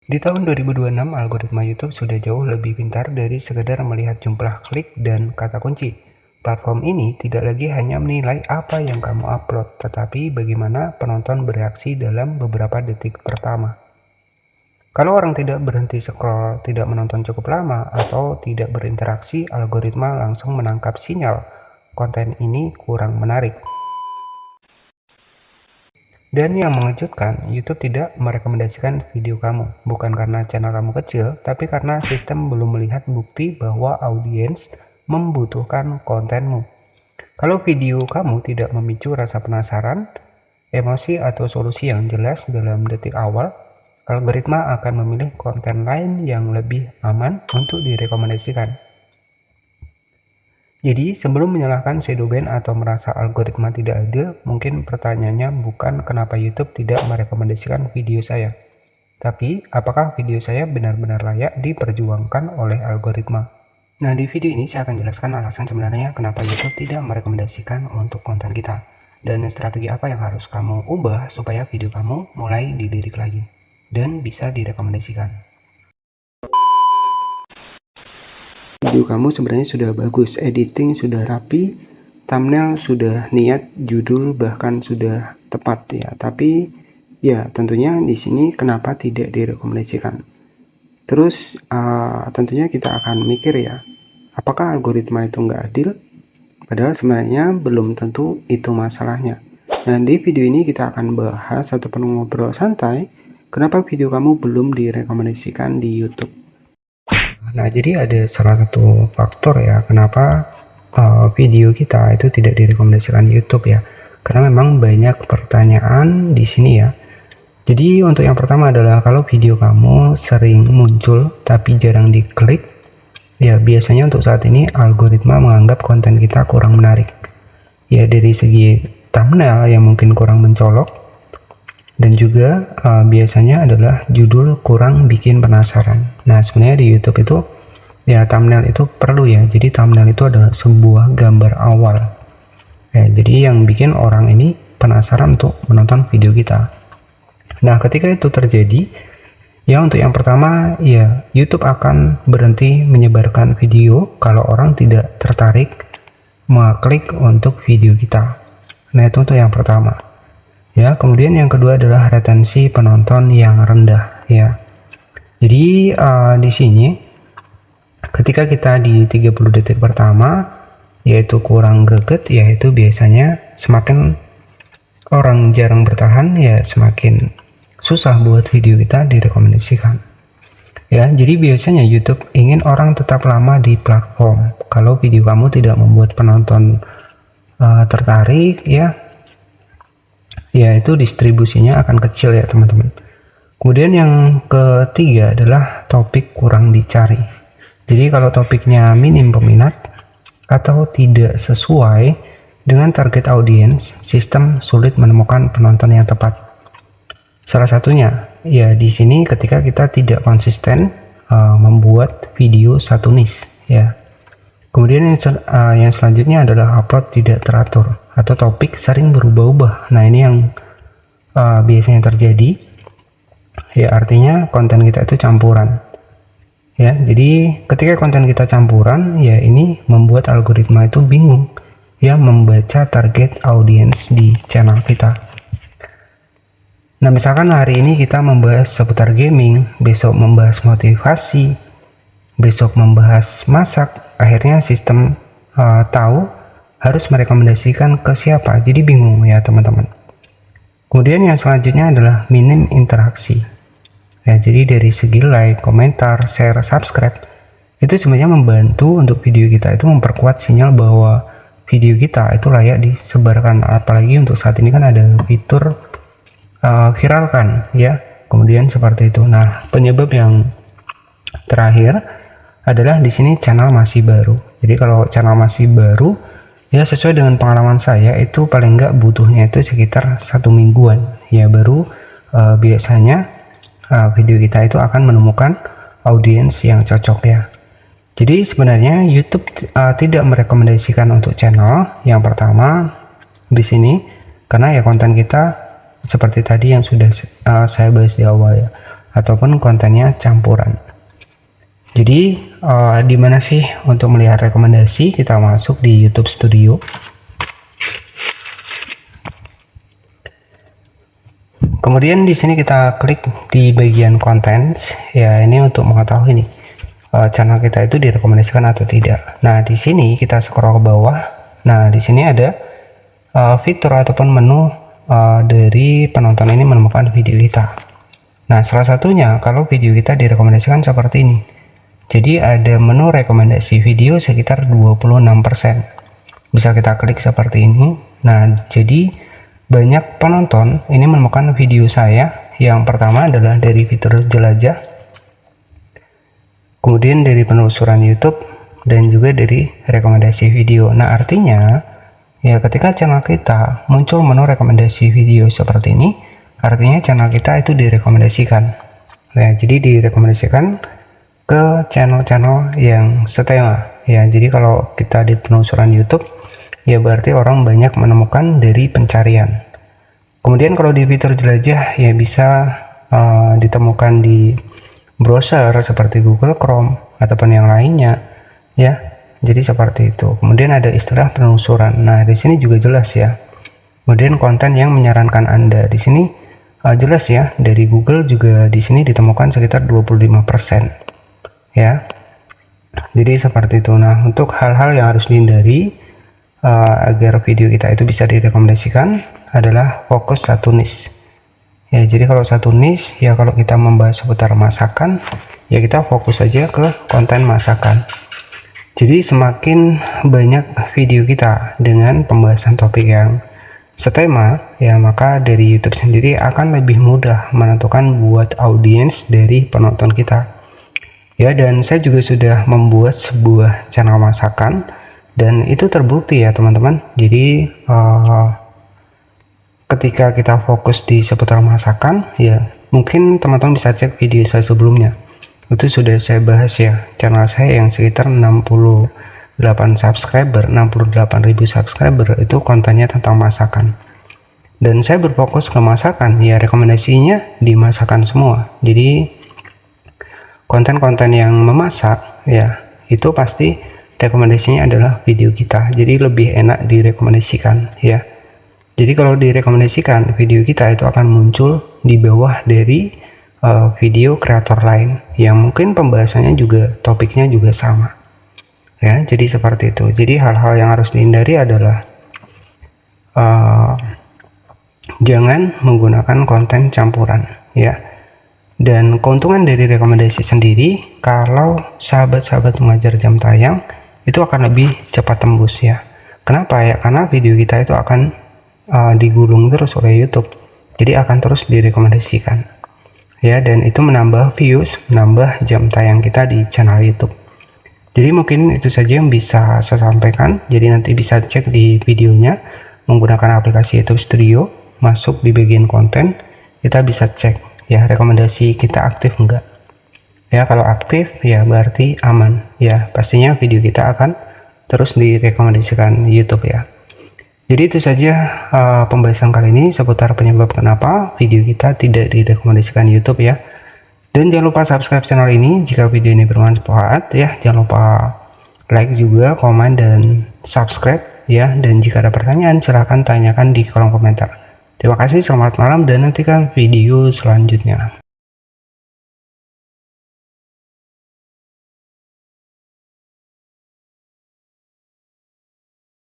Di tahun 2026, algoritma YouTube sudah jauh lebih pintar dari sekedar melihat jumlah klik dan kata kunci. Platform ini tidak lagi hanya menilai apa yang kamu upload, tetapi bagaimana penonton bereaksi dalam beberapa detik pertama. Kalau orang tidak berhenti scroll, tidak menonton cukup lama, atau tidak berinteraksi, algoritma langsung menangkap sinyal konten ini kurang menarik. Dan yang mengejutkan, YouTube tidak merekomendasikan video kamu, bukan karena channel kamu kecil, tapi karena sistem belum melihat bukti bahwa audiens membutuhkan kontenmu. Kalau video kamu tidak memicu rasa penasaran, emosi, atau solusi yang jelas dalam detik awal, algoritma akan memilih konten lain yang lebih aman untuk direkomendasikan. Jadi, sebelum menyalahkan shadow ban atau merasa algoritma tidak adil, mungkin pertanyaannya bukan kenapa YouTube tidak merekomendasikan video saya, tapi apakah video saya benar-benar layak diperjuangkan oleh algoritma. Nah, di video ini saya akan jelaskan alasan sebenarnya kenapa YouTube tidak merekomendasikan untuk konten kita, dan strategi apa yang harus kamu ubah supaya video kamu mulai dilirik lagi, dan bisa direkomendasikan. Video kamu sebenarnya sudah bagus, editing sudah rapi, thumbnail sudah niat, judul bahkan sudah tepat ya. Tapi ya tentunya di sini kenapa tidak direkomendasikan. Terus tentunya kita akan mikir ya, apakah algoritma itu nggak adil? Padahal sebenarnya belum tentu itu masalahnya. Nah, di video ini kita akan bahas ataupun ngobrol santai kenapa video kamu belum direkomendasikan di YouTube. Nah, jadi ada salah satu faktor ya kenapa video kita itu tidak direkomendasikan YouTube ya. Karena memang banyak pertanyaan di sini ya. Jadi untuk yang pertama adalah kalau video kamu sering muncul tapi jarang diklik, ya biasanya untuk saat ini algoritma menganggap konten kita kurang menarik. Ya dari segi thumbnail yang mungkin kurang mencolok, dan juga biasanya adalah judul kurang bikin penasaran. Nah, sebenarnya di YouTube itu ya thumbnail itu perlu ya. Jadi thumbnail itu adalah sebuah gambar awal. Ya, jadi yang bikin orang ini penasaran untuk menonton video kita. Nah, ketika itu terjadi, ya untuk yang pertama ya YouTube akan berhenti menyebarkan video kalau orang tidak tertarik mengklik untuk video kita. Nah, itu untuk yang pertama. Ya, kemudian yang kedua adalah retensi penonton yang rendah ya. Jadi di sini ketika kita di 30 detik pertama yaitu kurang greget, yaitu biasanya semakin orang jarang bertahan ya semakin susah buat video kita direkomendasikan. Ya, jadi biasanya YouTube ingin orang tetap lama di platform. Kalau video kamu tidak membuat penonton tertarik ya itu distribusinya akan kecil ya teman-teman. Kemudian yang ketiga adalah topik kurang dicari. Jadi kalau topiknya minim peminat atau tidak sesuai dengan target audiens, sistem sulit menemukan penonton yang tepat. Salah satunya ya di sini ketika kita tidak konsisten membuat video satu niche ya. Kemudian yang selanjutnya adalah upload tidak teratur atau topik sering berubah-ubah. Nah, ini yang biasanya terjadi ya, artinya konten kita itu campuran ya. Jadi ketika konten kita campuran ya ini membuat algoritma itu bingung ya membaca target audiens di channel kita. Nah, misalkan hari ini kita membahas seputar gaming, besok membahas motivasi, besok membahas masak, akhirnya sistem tahu harus merekomendasikan ke siapa, jadi bingung ya teman-teman. Kemudian yang selanjutnya adalah minim interaksi ya, jadi dari segi like, komentar, share, subscribe itu sebenarnya membantu untuk video kita itu memperkuat sinyal bahwa video kita itu layak disebarkan. Apalagi untuk saat ini kan ada fitur viralkan ya, kemudian seperti itu. Nah, penyebab yang terakhir adalah di sini channel masih baru. Jadi kalau channel masih baru ya sesuai dengan pengalaman saya itu paling enggak butuhnya itu sekitar 1 mingguan ya baru biasanya video kita itu akan menemukan audiens yang cocok ya. Jadi sebenarnya YouTube tidak merekomendasikan untuk channel yang pertama di sini karena ya konten kita seperti tadi yang sudah saya bahas di awal ya, ataupun kontennya campuran. Jadi di mana sih untuk melihat rekomendasi? Kita masuk di YouTube Studio. Kemudian di sini kita klik di bagian konten. Ya, ini untuk mengetahui nih channel kita itu direkomendasikan atau tidak. Nah, di sini kita scroll ke bawah. Nah, di sini ada fitur ataupun menu dari penonton ini menemukan video kita. Nah, salah satunya kalau video kita direkomendasikan seperti ini. Jadi ada menu rekomendasi video sekitar 26%. Bisa kita klik seperti ini. Nah, jadi banyak penonton ini menemukan video saya. Yang pertama adalah dari fitur jelajah, kemudian dari penelusuran YouTube, dan juga dari rekomendasi video. Nah, artinya ya ketika channel kita muncul menu rekomendasi video seperti ini, artinya channel kita itu direkomendasikan. Nah, jadi direkomendasikan ke channel-channel yang setema. Ya, jadi kalau kita di penelusuran YouTube, ya berarti orang banyak menemukan dari pencarian. Kemudian kalau di fitur jelajah, ya bisa ditemukan di browser seperti Google Chrome ataupun yang lainnya, ya. Jadi seperti itu. Kemudian ada istilah penelusuran. Nah, di sini juga jelas ya. Kemudian konten yang menyarankan Anda di sini jelas ya. Dari Google juga di sini ditemukan sekitar 25%. Ya, jadi seperti itu. Nah, untuk hal-hal yang harus dihindari agar video kita itu bisa direkomendasikan adalah fokus satu niche. Ya, jadi kalau satu niche, ya kalau kita membahas seputar masakan, ya kita fokus saja ke konten masakan. Jadi semakin banyak video kita dengan pembahasan topik yang setema, ya maka dari YouTube sendiri akan lebih mudah menentukan buat audiens dari penonton kita. Ya, dan saya juga sudah membuat sebuah channel masakan dan itu terbukti ya teman-teman. Jadi ketika kita fokus di seputar masakan, ya mungkin teman-teman bisa cek video saya sebelumnya. Itu sudah saya bahas ya, channel saya yang sekitar 68 subscriber, 68.000 subscriber itu kontennya tentang masakan. Dan saya berfokus ke masakan, ya rekomendasinya di masakan semua. Jadi konten-konten yang memasak, ya itu pasti rekomendasinya adalah video kita. Jadi lebih enak direkomendasikan, ya. Jadi kalau direkomendasikan, video kita itu akan muncul di bawah dari video kreator lain yang mungkin pembahasannya juga, topiknya juga sama, ya. Jadi seperti itu. Jadi hal-hal yang harus dihindari adalah jangan menggunakan konten campuran, ya. Dan keuntungan dari rekomendasi sendiri, kalau sahabat-sahabat mengajar jam tayang itu akan lebih cepat tembus ya. Kenapa ya? Karena video kita itu akan digulung terus oleh YouTube, jadi akan terus direkomendasikan ya, dan itu menambah views, menambah jam tayang kita di channel YouTube. Jadi mungkin itu saja yang bisa saya sampaikan. Jadi nanti bisa cek di videonya menggunakan aplikasi YouTube Studio, masuk di bagian konten, kita bisa cek ya rekomendasi kita aktif enggak. Ya, kalau aktif ya berarti aman ya, pastinya video kita akan terus direkomendasikan YouTube ya. Jadi itu saja pembahasan kali ini seputar penyebab kenapa video kita tidak direkomendasikan YouTube ya. Dan jangan lupa subscribe channel ini jika video ini bermanfaat ya. Jangan lupa like juga, komen, dan subscribe ya. Dan jika ada pertanyaan silahkan tanyakan di kolom komentar. Terima kasih, selamat malam, dan nantikan video selanjutnya.